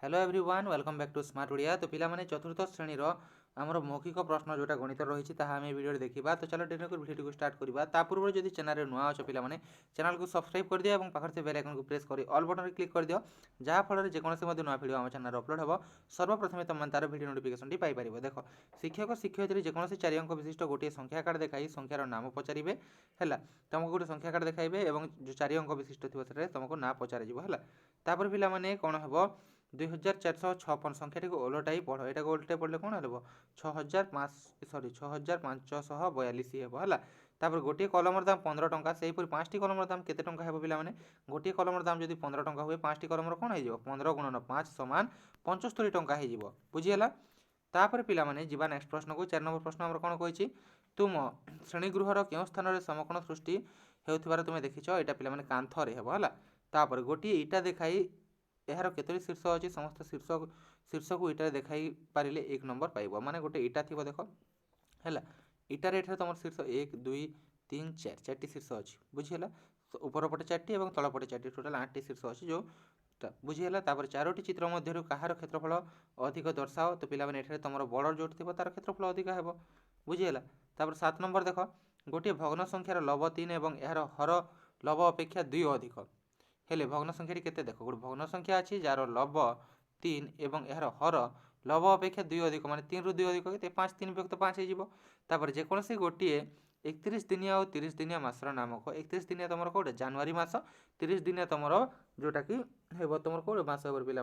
Hello everyone welcome back to smart Odia. तो पिलामाने चतुर्थ श्रेणी आमर मौखिक प्रश्न जोटा गणित रही आम भिडियो देखा। तो चलो डेरी भिडियो को स्टार्ट करवा। ता पूर्व जब चैनल नुआ अच्छे पिलामाने चैनल को सब्सक्राइब कर दिया और पाखे बेल आइकन को प्रेस कर ऑल बटन क्लिक कर दियो जहाँफल जेकोसी नुआ भिडियो आम चैनल अपलोड हो सर्वप्रथमे तुम तार भिडियो नोटिफिकेशन पाइपर। देख शिक्षक शिक्षयित्री जेकोसी 4 अंक विशिष्ट गोटे संख्या कार्ड देखा संख्यार नाम पचारे है तुमको गोटे संख्या कार्ड देखाइबे और जो 4 अंक विशिष्ट थी तुमको ना पचार है। तापर पिलामाने कौन हम 2456 संख्याटी को ओलटाई पढ़ यहाँ ओलटाई पढ़ले कौन हो 6542 है। तापर गोटे कलमर दाम 15 टंका से 5टी कलमर दाम केते टंका है पिलामाने गोटे कलमर दाम जब 15 टंका हुए 5टी कलमर कौन हो 15 × 5 = 75 टंका हो बुझीगला। तापर पिलामाने जीवा नेक्स्ट प्रश्न को 4 नंबर प्रश्न आमर कौन कही तुम श्रेणीगृहर क्यों स्थान में समकोण सृष्टि होउथिबार तुम देखिछ यहाँ पिलामाने कांथरे हेब है। तापर गोटे इटा देखाई यार केतोटी शीर्ष अच्छी समस्त शीर्ष को इटा देखाई पारे 1 नंबर पाइब माने गोटे इटा थी देख है इटार ये तुम शीर्ष 1 2 3 4 4टी शीर्ष अच्छी बुझीगला ऊपर पटे 4टी और तल पटे 4टी टोटाल 8टी शीर्ष अच्छी जो बुझीगला। तापर 4टी चित्र मध्य कहार क्षेत्रफल अधिक दर्शाओ तो पिलाने ये तुम बड़ जो थी तार क्षेत्रफल अधिक है बुझीगला। तापर 7 नंबर देख गोटे भग्न संख्यार लब 3 और यार हर लब अपेक्षा 2 अधिक हेले भग्न संख्याटी केते देख गोटे भग्न संख्या अच्छी जार लब 3 और यार हर लब अपेक्षा 2 अधिक माने 3 रु 2 अधिक 5 3 व्यक्त 5 होपर जेकोसी गोटे 31 दिनिया और 30 दिनिया मासर नामक 31 दिनिया तुम कौटे जनवरी मास 30 दिनिया तुम जोटा कि तुम कौटे मास हो पे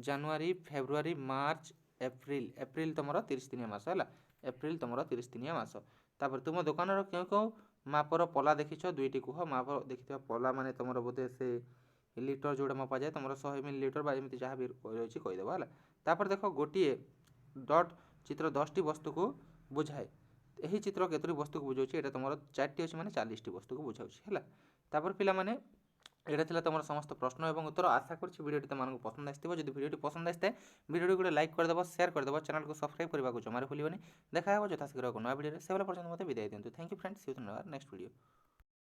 जनवरी फेब्रुआरी मार्च एप्रिल एप्रिल तुम 30 दिनिया मास है एप्रिल तुम 30 दिनिया मास। तापर तुम दुकान क्यों क्यों मापर पला देखिछ 2टी कह माप देखि पला माने तुम बोधे से लिटर जोड़ा मपा जाए तुम 100 मिलीलिटर एमती जहाँ भी रही कहीदेव है। तापर देख गोटे डट चित्र 10टी वस्तु को बुझाए यही चित्र केतोटी वस्तु को बुझाऊँ ये तुम 4टी अच्छी मैंने 40टी वस्तु को बुझाऊँ है। तापर पिलामाने यहाँ था तुम समस्त प्रश्न और उत्तर आशा करुँच भिडियो तुमको पसंद आसो जब भिडियो पसंद आए था भिडियो गोटे लाइक करदेव शेयर करदेव चैनल को सब्सक्राइब करने को जमार भूलनी देखा जथाशीघ्र नया भिडियो से पर्यटन मत विदाय दिखाँ। Thank you friends see you next video.